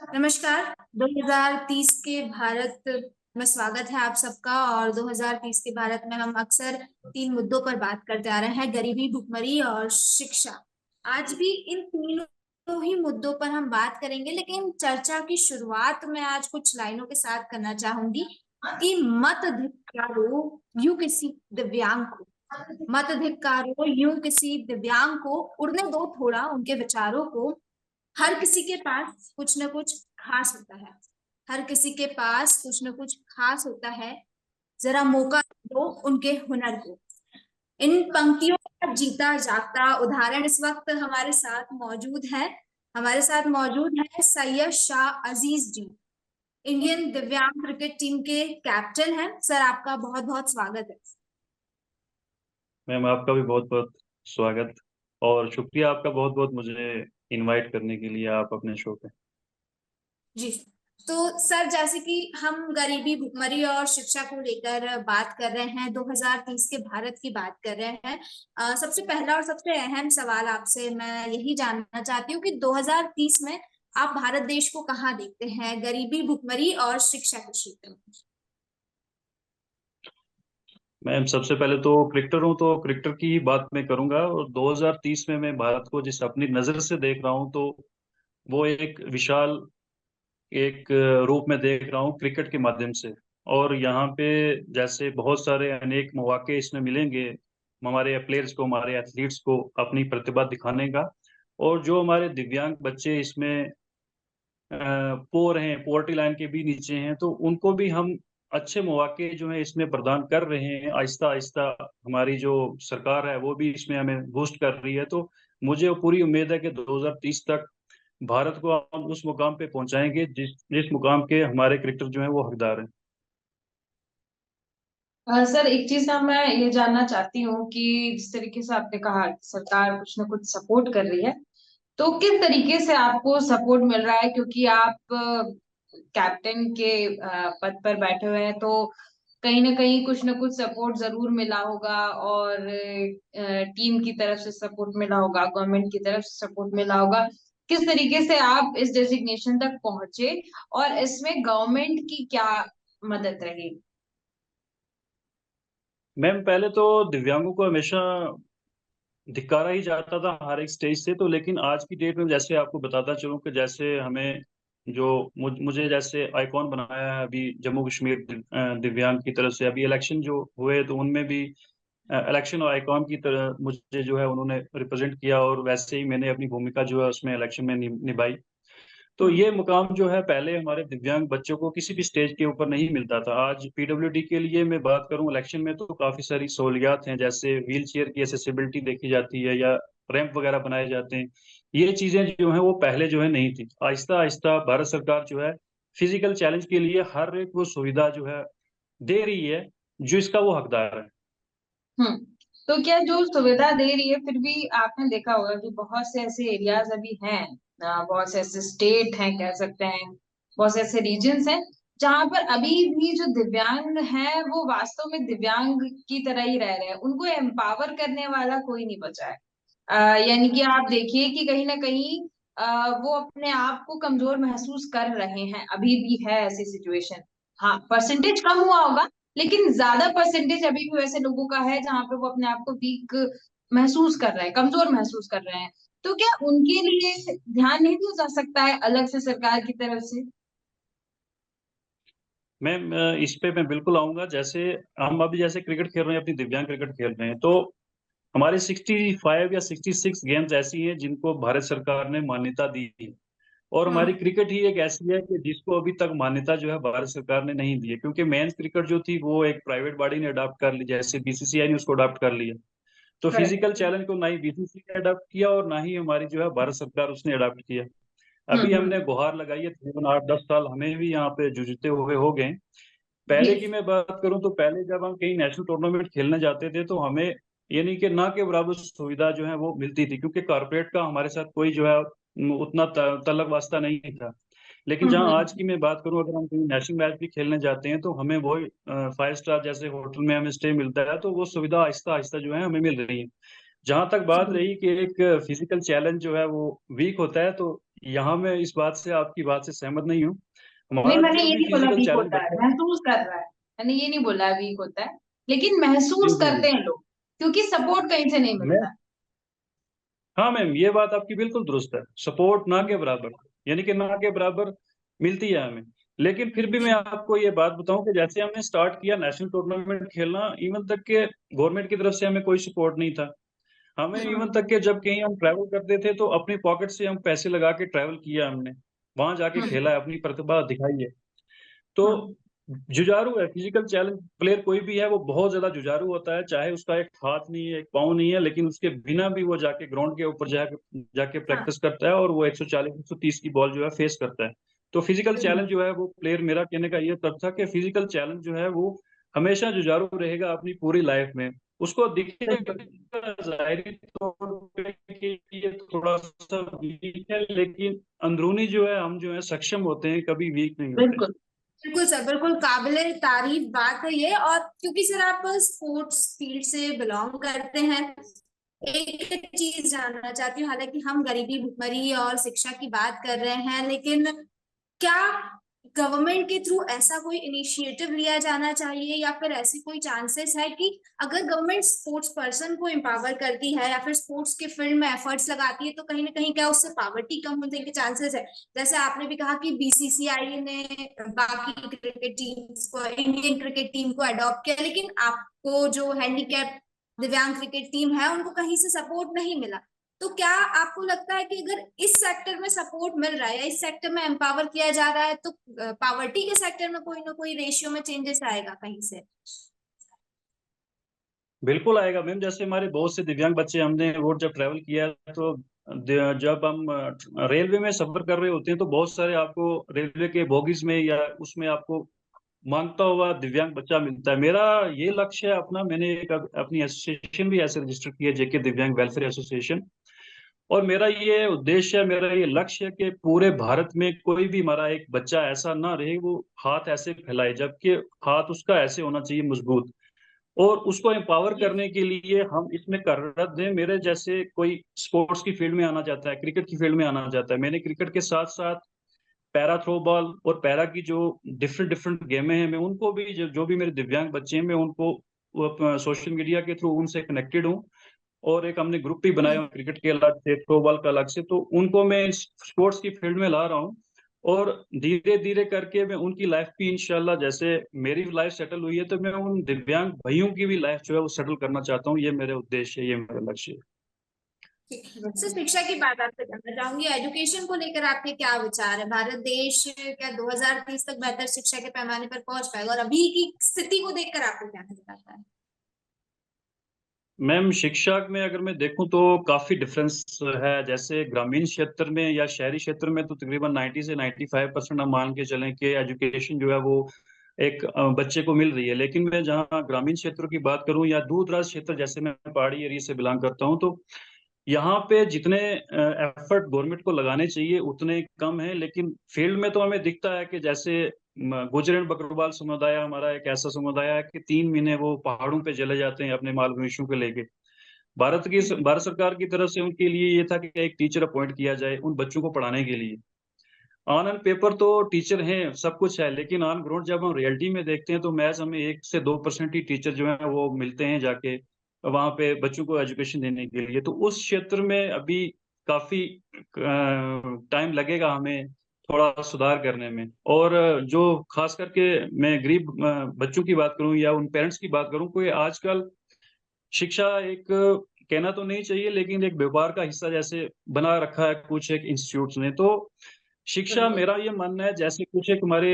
नमस्कार। 2030 के भारत में स्वागत है आप सबका। और 2030 के भारत में हम अक्सर 3 मुद्दों पर बात करते आ रहे हैं, गरीबी, भुखमरी और शिक्षा। आज भी इन तीनों ही मुद्दों पर हम बात करेंगे, लेकिन चर्चा की शुरुआत मैं आज कुछ लाइनों के साथ करना चाहूंगी कि मत धिक्कारो यूं किसी दिव्यांग को, मत धिक्कारो यूं किसी दिव्यांग को, उड़ने दो थोड़ा उनके विचारों को। हर किसी के पास कुछ न कुछ खास होता है, हर किसी के पास कुछ न कुछ खास होता है। जरा मौका दो उनके हुनर को। इन पंक्तियों का जीता जागता उदाहरण इस वक्त हमारे साथ मौजूद है। हमारे साथ मौजूद है सैयद शाह अजीज जी, इंडियन दिव्यांग क्रिकेट टीम के कैप्टन हैं। सर, आपका बहुत बहुत स्वागत है। मैम, आपका भी बहुत बहुत स्वागत और शुक्रिया आपका बहुत बहुत मुझे इनवाइट करने के लिए आप अपने शो पे। जी, तो सर, जैसे कि हम गरीबी, भुखमरी और शिक्षा को लेकर बात कर रहे हैं, 2030 के भारत की बात कर रहे हैं। सबसे पहला और सबसे अहम सवाल आपसे मैं यही जानना चाहती हूँ कि 2030 में आप भारत देश को कहाँ देखते हैं, गरीबी, भुखमरी और शिक्षा के क्षेत्र में? मैम, सबसे पहले तो क्रिकेटर हूँ तो क्रिकेटर की ही बात मैं करूंगा। और 2030 में मैं भारत को जिस अपनी नज़र से देख रहा हूँ तो वो एक विशाल एक रूप में देख रहा हूँ क्रिकेट के माध्यम से। और यहाँ पे जैसे बहुत सारे अनेक मौके इसमें मिलेंगे हमारे प्लेयर्स को, हमारे एथलीट्स को अपनी प्रतिभा दिखाने का। और जो हमारे दिव्यांग बच्चे इसमें पोर हैं, पोवर्टी लाइन के भी नीचे हैं, तो उनको भी हम अच्छे मौके जो है इसमें प्रदान कर रहे हैं। आहिस्ता आहिस्ता हमारी जो सरकार है वो भी इसमें हमें बूस्ट कर रही है। तो मुझे पूरी उम्मीद है कि 2030 तक भारत को हम उस मुकाम पे पहुंचाएंगे जिस जिस मुकाम के हमारे क्रिकेटर जो है वो हकदार हैं। सर, एक चीज ना मैं ये जानना चाहती हूँ कि जिस तरीके से आपने कहा कि सरकार कुछ ना कुछ सपोर्ट कर रही है, तो किस तरीके से आपको सपोर्ट मिल रहा है? क्योंकि आप कैप्टन के पद पर बैठे हुए हैं, तो कहीं ना कुछ सपोर्ट जरूर मिला होगा। और टीम की तरफ से सपोर्ट मिला होगा, गवर्नमेंट की तरफ से सपोर्ट मिला होगा। किस तरीके से आप इस डेजिग्नेशन तक पहुंचे और इसमें गवर्नमेंट की क्या मदद रही? मैम, पहले तो दिव्यांगों को हमेशा धिक्कारा ही जाता था हर एक स्टेज से। तो लेकिन आज की डेट में जैसे आपको बताता चलूं कि जैसे हमें जो मुझे जैसे आइकॉन बनाया है अभी जम्मू कश्मीर दिव्यांग की तरफ से, अभी इलेक्शन जो हुए तो उनमें भी इलेक्शन और आइकॉन की तरह मुझे जो है उन्होंने रिप्रेजेंट किया। और वैसे ही मैंने अपनी भूमिका जो है उसमें इलेक्शन में निभाई। तो ये मुकाम जो है पहले हमारे दिव्यांग बच्चों को किसी भी स्टेज के ऊपर नहीं मिलता था। आज पीडब्ल्यूडी के लिए मैं बात करूं, इलेक्शन में तो काफी सारी सहूलियात हैं, जैसे व्हील चेयर की एसेसिबिलिटी देखी जाती है या रैंप वगैरह बनाए जाते हैं। ये चीजें जो है वो पहले जो है नहीं थी। आहिस्ता आहिस्ता भारत सरकार जो है फिजिकल चैलेंज के लिए हर एक वो सुविधा जो है दे रही है जो इसका वो हकदार है। हम्म। तो क्या जो सुविधा दे रही है, फिर भी आपने देखा होगा कि बहुत से ऐसे एरियाज अभी हैं, बहुत से ऐसे स्टेट हैं कह सकते हैं, बहुत से ऐसे रीजन्स हैं जहां पर अभी भी जो दिव्यांग हैं वो वास्तव में दिव्यांग की तरह ही रह रहे हैं। उनको एम्पावर करने वाला कोई नहीं बचा है। यानी कि आप देखिए कि कहीं ना कहीं वो अपने आप को कमजोर महसूस कर रहे हैं, अभी भी है ऐसी सिचुएशन। हाँ, परसेंटेज कम हुआ होगा, लेकिन ज्यादा परसेंटेज अभी भी वैसे लोगों का है जहां पे वो अपने आप को वीक महसूस कर रहे हैं, कमजोर महसूस कर रहे हैं। तो क्या उनके लिए ध्यान नहीं दिया जा सकता है अलग से सरकार की तरफ से? मैम, इस पे मैं बिल्कुल आऊंगा। जैसे हम अभी जैसे क्रिकेट खेल रहे हैं, अपनी दिव्यांग क्रिकेट खेल रहे हैं, तो हमारे 65 या 66 गेम्स ऐसी हैं जिनको भारत सरकार ने मान्यता दी है। और हमारी हम्म। क्रिकेट ही एक ऐसी है कि जिसको अभी तक मान्यता जो है भारत सरकार ने नहीं दी है, क्योंकि मेंस क्रिकेट जो थी वो एक प्राइवेट बॉडी ने अडॉप्ट कर ली, जैसे बीसीसीआई ने उसको अडॉप्ट कर लिया। तो फिजिकल करेक्ट। चैलेंज को ना ही बीसीसीआई ने अडॉप्ट किया और ना ही हमारी जो है भारत सरकार उसने अडॉप्ट किया। अभी हम्म। हमने गुहार लगाई है, तकरीबन 8-10 साल हमें भी यहाँ पे जूझते हुए हो गए। जी। पहले की मैं बात करूं तो पहले जब हम कहीं नेशनल टूर्नामेंट खेलने जाते थे तो हमें यानी कि ना के बराबर सुविधा जो है वो मिलती थी, क्योंकि कारपोरेट का हमारे साथ कोई जो है उतना तलक वास्ता नहीं था। लेकिन जहां आज की मैं बात करूं, अगर हम कहीं नेशनल मैच भी खेलने जाते हैं तो हमें वो 5 स्टार जैसे होटल में हमें स्टे मिलता है, तो वो सुविधा आहिस्ता आहिस्ता जो है हमें मिल रही है। जहां तक बात रही कि एक फिजिकल चैलेंज जो है वो वीक होता है, तो यहाँ मैं इस बात से, आपकी बात से सहमत नहीं हूँ। नहीं, हमारा मैंने जो ये भी नहीं बोला फिजिकल वीक चैलेंज होता है, बच्चा, महसूस कर रहा है। मैंने ये नहीं बोला वीक होता है, लेकिन जी महसूस जी जी, करते हैं लोग, क्योंकि सपोर्ट कहीं से नहीं मैं, मिलता। हाँ मैम, ये बात आपकी बिल्कुल दुरुस्त है, सपोर्ट ना के बराबर, यानी कि ना के बराबर मिलती है हमें। लेकिन फिर भी मैं आपको ये बात बताऊं कि जैसे हमने स्टार्ट किया नेशनल टूर्नामेंट खेलना, इवन तक के गवर्नमेंट की तरफ से हमें कोई सपोर्ट नहीं था। हमें इवन तक के जब कहीं हम ट्रैवल करते थे तो अपनी पॉकेट से हम पैसे लगा के ट्रैवल किया हमने, वहां जाके खेला है, अपनी प्रतिभा दिखाई है। तो जुझारू है, फिजिकल चैलेंज प्लेयर कोई भी है वो बहुत ज्यादा जुझारू होता है, चाहे उसका एक हाथ नहीं है, एक पाँव नहीं है, लेकिन उसके बिना भी वो जाके ग्राउंड के ऊपर जाके हाँ, प्रैक्टिस करता है और वो 140 130 की बॉल जो है फेस करता है। तो फिजिकल चैलेंज जो है वो प्लेयर, मेरा कहने का ये तब था कि फिजिकल चैलेंज जो है वो हमेशा जुझारू रहेगा अपनी पूरी लाइफ में। उसको बिल्कुल दिखेगा जाहिरी तौर पे कि ये थोड़ा सा वीक है, लेकिन अंदरूनी जो है हम जो है सक्षम होते हैं, कभी वीक नहीं होते। बिल्कुल बिल्कुल सर, बिल्कुल काबिले तारीफ बात है ये। और क्योंकि सर आप स्पोर्ट्स फील्ड से बिलोंग करते हैं, एक चीज जानना चाहती हूँ। हालांकि हम गरीबी, भुखमरी और शिक्षा की बात कर रहे हैं, लेकिन क्या गवर्नमेंट के थ्रू ऐसा कोई इनिशिएटिव लिया जाना चाहिए, या फिर ऐसी कोई चांसेस है कि अगर गवर्नमेंट स्पोर्ट्स पर्सन को एम्पावर करती है या फिर स्पोर्ट्स के फील्ड में एफर्ट्स लगाती है, तो कहीं ना कहीं क्या उससे पावर्टी कम होने के चांसेस है? जैसे आपने भी कहा कि बीसीसीआई ने बाकी क्रिकेट टीम्स को, इंडियन क्रिकेट टीम को अडॉप्ट किया, लेकिन आपको जो हैंडीकैप दिव्यांग क्रिकेट टीम है उनको कहीं से सपोर्ट नहीं मिला। तो क्या आपको लगता है कि अगर इस सेक्टर में सपोर्ट मिल रहा है या इस सेक्टर में एम्पावर किया जा रहा है, तो पावर्टी के सेक्टर में कोई ना कोई रेशियो में चेंजेस आएगा कहीं से? बिल्कुल आएगा मैम। जैसे हमारे बहुत से दिव्यांग बच्चे, हमने वो जब ट्रैवल किया है, तो जब हम रेलवे में सफर कर रहे होते हैं तो बहुत सारे आपको रेलवे के बोगीज में या उसमें आपको मांगता हुआ दिव्यांग बच्चा मिलता है। मेरा ये लक्ष्य है अपना, मैंने एक अपनी एसोसिएशन भी ऐसे रजिस्टर की है, जेके दिव्यांग वेलफेयर एसोसिएशन। और मेरा ये उद्देश्य है, मेरा ये लक्ष्य है कि पूरे भारत में कोई भी हमारा एक बच्चा ऐसा ना रहे वो हाथ ऐसे फैलाए, जबकि हाथ उसका ऐसे होना चाहिए मजबूत। और उसको एम्पावर करने के लिए हम इसमें कार्यरत हैं। मेरे जैसे कोई स्पोर्ट्स की फील्ड में आना चाहता है, क्रिकेट की फील्ड में आना चाहता है, मैंने क्रिकेट के साथ साथ पैरा थ्रो बॉल और पैरा की जो डिफरेंट डिफरेंट गेमें हैं, मैं उनको भी, जो भी मेरे दिव्यांग बच्चे हैं, मैं उनको सोशल मीडिया के थ्रू उनसे कनेक्टेड हूँ। और एक हमने ग्रुप भी बनाया हुआ क्रिकेट के अलग से, थ्रो बॉल का अलग से, तो उनको मैं स्पोर्ट्स की फील्ड में ला रहा हूँ। और धीरे धीरे करके मैं उनकी लाइफ भी इंशाल्लाह, जैसे मेरी लाइफ सेटल हुई है, तो मैं उन दिव्यांग भाइयों की भी लाइफ जो है वो सेटल करना चाहता हूँ। ये मेरे उद्देश्य है, ये मेरा लक्ष्य है। सर, शिक्षा की बात आपसे करना चाहूंगी। एजुकेशन को लेकर आपके क्या विचार है? भारत देश क्या 2030 तक बेहतर शिक्षा के पैमाने पर पहुंच पाएगा, और अभी की स्थिति को देखकर आपको क्या नजर आता है? मैम, शिक्षा में अगर मैं देखूं तो काफी डिफरेंस है। जैसे ग्रामीण क्षेत्र में या शहरी क्षेत्र में तो तकरीबन 90 से 95% हम मान के चलें कि एजुकेशन जो है वो एक बच्चे को मिल रही है। लेकिन मैं जहाँ ग्रामीण क्षेत्रों की बात करूं या दूर दराज क्षेत्र, जैसे मैं पहाड़ी एरिया से बिलोंग करता हूं, तो यहाँ पे जितने एफर्ट गवर्नमेंट को लगाने चाहिए उतने कम है। लेकिन फील्ड में तो हमें दिखता है कि जैसे गुजर एंड बकरवाल समुदाय हमारा एक ऐसा समुदाय है कि 3 महीने वो पहाड़ों पे चले जाते हैं अपने माल मवेशियों को लेके। भारत सरकार की तरफ से उनके लिए ये था कि एक टीचर अपॉइंट किया जाए उन बच्चों को पढ़ाने के लिए। ऑन एंड पेपर तो टीचर हैं, सब कुछ है, लेकिन ऑन ग्राउंड जब हम रियलिटी में देखते हैं तो महज हमें 1 से 2% ही टीचर जो है वो मिलते हैं जाके वहां पे बच्चों को एजुकेशन देने के लिए। तो उस क्षेत्र में अभी काफी टाइम लगेगा हमें थोड़ा सुधार करने में। और जो खास करके मैं गरीब बच्चों की बात करूं या उन पेरेंट्स की बात करूं, कोई आजकल शिक्षा एक, कहना तो नहीं चाहिए, लेकिन एक व्यापार का हिस्सा जैसे बना रखा है कुछ एक इंस्टीट्यूट्स ने। तो शिक्षा, बिल्कुल मेरा ये मानना है, जैसे कुछ एक हमारे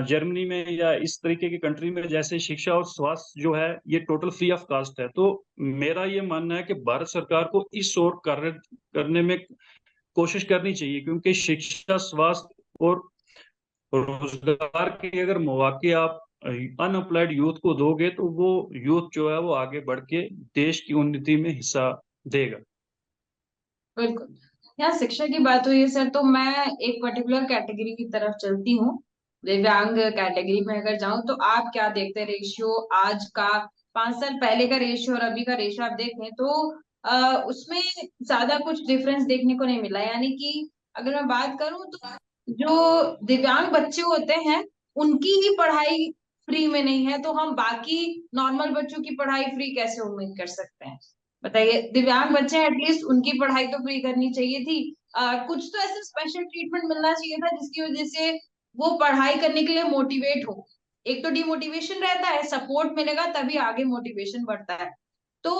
जर्मनी में या इस तरीके की कंट्री में जैसे शिक्षा और स्वास्थ्य जो है ये टोटल फ्री ऑफ कास्ट है, तो मेरा ये मानना है कि भारत सरकार को इस ओर कार्य करने में कोशिश करनी चाहिए। क्योंकि शिक्षा, स्वास्थ्य और रोजगार के अगर मौके आप अनएम्प्लॉयड यूथ को दोगे तो वो यूथ जो है वो आगे बढ़ के देश की उन्नति में हिस्सा देगा। बिल्कुल। यहाँ शिक्षा की बात हुई है सर, तो मैं एक पर्टिकुलर कैटेगरी की तरफ चलती हूँ। दिव्यांग कैटेगरी में अगर जाऊं तो आप क्या देखते हैं रेशियो आज का, 5 साल पहले का रेशियो और अभी का रेशियो आप देखें तो उसमें ज्यादा कुछ डिफरेंस देखने को नहीं मिला। यानी कि अगर मैं बात करूं तो जो दिव्यांग बच्चे होते हैं उनकी ही पढ़ाई फ्री में नहीं है, तो हम बाकी नॉर्मल बच्चों की पढ़ाई फ्री कैसे उम्मीद कर सकते हैं? बताइए। दिव्यांग बच्चे हैं, एटलीस्ट उनकी पढ़ाई तो फ्री करनी चाहिए थी। कुछ तो ऐसे स्पेशल ट्रीटमेंट मिलना चाहिए था जिसकी वजह से वो पढ़ाई करने के लिए मोटिवेट हो। एक तो डिमोटिवेशन रहता है, सपोर्ट मिलेगा तभी आगे मोटिवेशन बढ़ता है। तो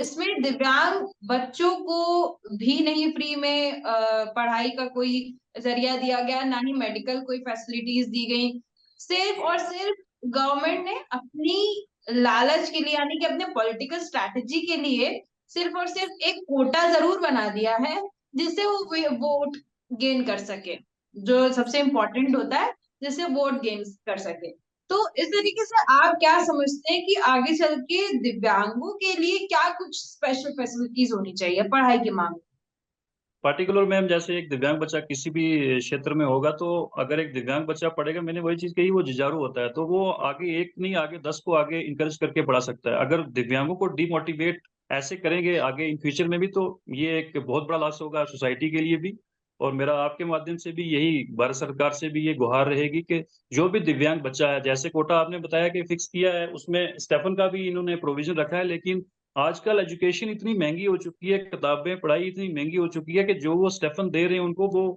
इसमें दिव्यांग बच्चों को भी नहीं फ्री में पढ़ाई का कोई जरिया दिया गया, ना ही मेडिकल कोई फैसिलिटीज दी गई। सिर्फ और सिर्फ गवर्नमेंट ने अपनी लालच के लिए, यानी कि अपने पॉलिटिकल स्ट्रैटेजी के लिए सिर्फ और सिर्फ एक कोटा जरूर बना दिया है जिससे वो वोट गेन कर सके, जो सबसे इम्पोर्टेंट होता है, जिससे वोट गेन कर सके। तो इस तरीके से आप क्या समझते हैं कि आगे चल के दिव्यांगों के लिए क्या कुछ स्पेशल फैसिलिटीज होनी चाहिए पढ़ाई के मामले पार्टिकुलर मैम, जैसे एक दिव्यांग बच्चा किसी भी क्षेत्र में होगा, तो अगर एक दिव्यांग बच्चा पढ़ेगा, मैंने वही चीज कही, वो जुझारू होता है, तो वो आगे एक नहीं आगे 10 को आगे इंकरेज करके पढ़ा सकता है। अगर दिव्यांगों को डिमोटिवेट ऐसे करेंगे आगे इन फ्यूचर में भी, तो ये एक बहुत बड़ा लॉस होगा सोसाइटी के लिए भी। और मेरा आपके माध्यम से भी यही भारत सरकार से भी ये गुहार रहेगी कि जो भी दिव्यांग बच्चा है, जैसे कोटा आपने बताया कि फिक्स किया है, उसमें स्टेफन का भी इन्होंने प्रोविजन रखा है, लेकिन आजकल एजुकेशन इतनी महंगी हो चुकी है, किताबें पढ़ाई इतनी महंगी हो चुकी है कि जो वो स्टेफन दे रहे हैं उनको वो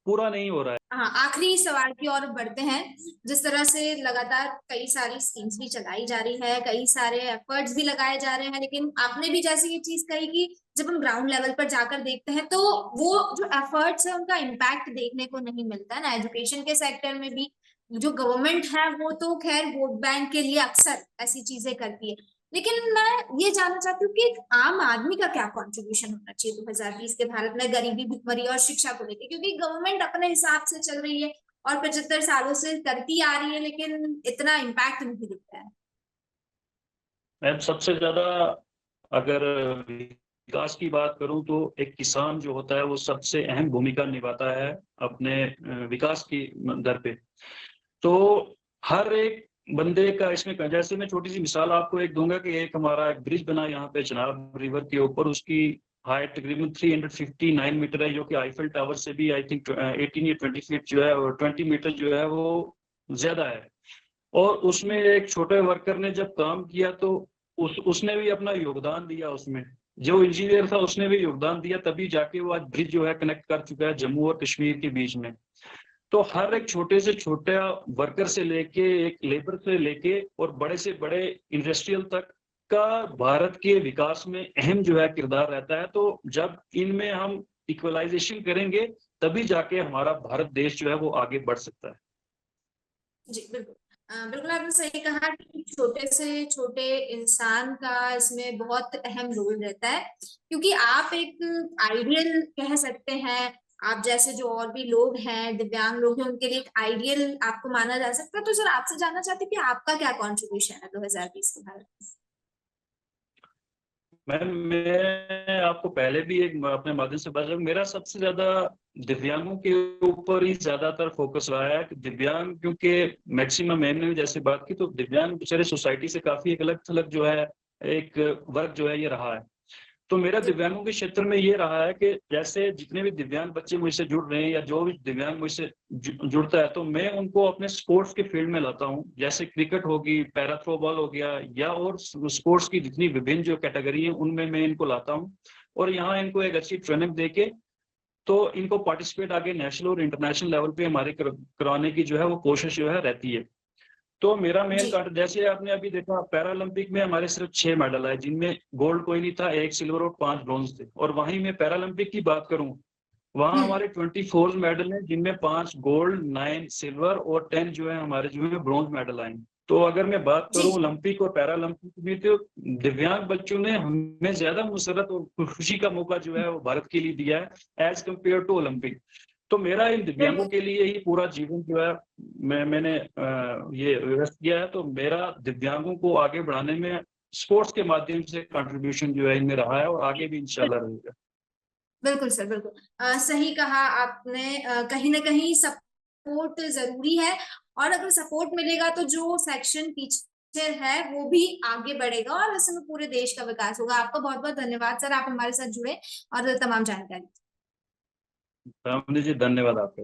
पूरा नहीं हो रहा है। हाँ, आखिरी सवाल की ओर बढ़ते हैं। जिस तरह से लगातार कई सारी स्कीम्स भी चलाई जा रही है, कई सारे एफर्ट्स भी लगाए जा रहे हैं, लेकिन आपने भी जैसे ये चीज कही कि जब हम ग्राउंड लेवल पर जाकर देखते हैं तो वो जो एफर्ट्स है उनका इम्पैक्ट देखने को नहीं मिलता है ना। एजुकेशन के सेक्टर में भी जो गवर्नमेंट है वो तो खैर वोट बैंक के लिए अक्सर ऐसी चीजें करती है, लेकिन मैं ये जानना चाहती हूँ कि एक आम आदमी का क्या कंट्रीब्यूशन होना चाहिए 2020 के भारत में गरीबी, भुखमरी और शिक्षा को लेकर, क्योंकि गवर्नमेंट अपने हिसाब से चल रही है और 75 सालों से करती आ रही है, लेकिन इतना इम्पैक्ट नहीं दिखता है। मैं सबसे ज्यादा अगर विकास की बात करूं तो एक किसान जो होता है वो सबसे अहम भूमिका निभाता है अपने विकास की दर पे। तो हर एक बंदे का इसमें, जैसे मैं छोटी सी मिसाल आपको एक दूंगा कि एक हमारा एक ब्रिज बना यहाँ पे चिनाब रिवर के ऊपर, उसकी हाइट तकरीबन 359 मीटर है, जो कि आईफिल टावर से भी आई थिंक 18 या 20 फीट जो है, और 20 मीटर जो है वो ज्यादा है। और उसमें एक छोटे वर्कर ने जब काम किया तो उसने भी अपना योगदान दिया, उसमें जो इंजीनियर था उसने भी योगदान दिया, तभी जाके वो आज ब्रिज जो है कनेक्ट कर चुका है जम्मू और कश्मीर के बीच में। तो हर एक छोटे से छोटा वर्कर से लेके, एक लेबर से लेके और बड़े से बड़े इंडस्ट्रियल तक का भारत के विकास में अहम जो है किरदार रहता है। तो जब इनमें हम इक्वलाइजेशन करेंगे तभी जाके हमारा भारत देश जो है वो आगे बढ़ सकता है। जी बिल्कुल। बिल्कुल आपने सही कहा कि छोटे से छोटे इंसान का इसमें बहुत अहम रोल रहता है, क्योंकि आप एक आइडियल कह सकते हैं। आप जैसे जो और भी लोग हैं, दिव्यांग लोग हैं, उनके लिए एक आइडियल आपको माना जा सकता है। तो सर आपसे जानना चाहती हूँ कि आपका क्या कॉन्ट्रीब्यूशन है 2020 के भारत में? मैम, मैं आपको पहले भी एक अपने माध्यम से बता, मेरा सबसे ज्यादा दिव्यांगों के ऊपर ही ज्यादातर फोकस रहा है कि दिव्यांग, क्योंकि मैक्सिमम मैम ने जैसे बात की, तो दिव्यांग बेचारे सोसाइटी से काफी एक अलग थलग जो है एक वर्ग जो है ये रहा है। तो मेरा दिव्यांगों के क्षेत्र में ये रहा है कि जैसे जितने भी दिव्यांग बच्चे मुझसे जुड़ रहे हैं या जो भी दिव्यांग मुझसे जुड़ता है, तो मैं उनको अपने स्पोर्ट्स के फील्ड में लाता हूँ। जैसे क्रिकेट होगी, पैरा थ्रोबॉल हो गया, या और स्पोर्ट्स की जितनी विभिन्न जो कैटेगरी है उनमें मैं इनको लाता हूँ, और यहाँ इनको एक अच्छी ट्रेनिंग देके तो इनको पार्टिसिपेट आगे नेशनल और इंटरनेशनल लेवल पे हमारे करवाने की जो है वो कोशिश जो है रहती है। तो मेरा मेन कार्ड, जैसे आपने अभी देखा पैरालंपिक में हमारे सिर्फ 6 मेडल आए, जिनमें गोल्ड कोई नहीं था, 1 सिल्वर और 5 ब्रॉन्ज थे। और वहीं मैं पैरालंपिक की बात करूं, वहां हमारे 24 मेडल हैं, जिनमें 5 गोल्ड, 9 सिल्वर और 10 जो है हमारे जो है ब्रॉन्ज मेडल आए। तो अगर मैं बात करूं ओलंपिक और पैरालंपिक में, तो दिव्यांग बच्चों ने हमें ज्यादा मुसरत और खुशी का मौका जो है वो भारत के लिए दिया है एज कम्पेयर टू ओलंपिक। तो मेरा इन दिव्यांगों के लिए ही पूरा जीवन जो है मैंने ये व्यवस्थित किया है। तो मेरा दिव्यांगों को आगे बढ़ाने में स्पोर्ट्स के माध्यम से कंट्रीब्यूशन जो है इनमें रहा है और आगे भी इंशाल्लाह रहेगा। बिल्कुल सर, बिल्कुल सही कहा आपने। कहीं ना कहीं सपोर्ट जरूरी है, और अगर सपोर्ट मिलेगा तो जो सेक्शन पीछे है वो भी आगे बढ़ेगा और इसमें पूरे देश का विकास होगा। आपका बहुत बहुत धन्यवाद सर, आप हमारे साथ जुड़े और तमाम जानकारी। रामनी जी, धन्यवाद आपका।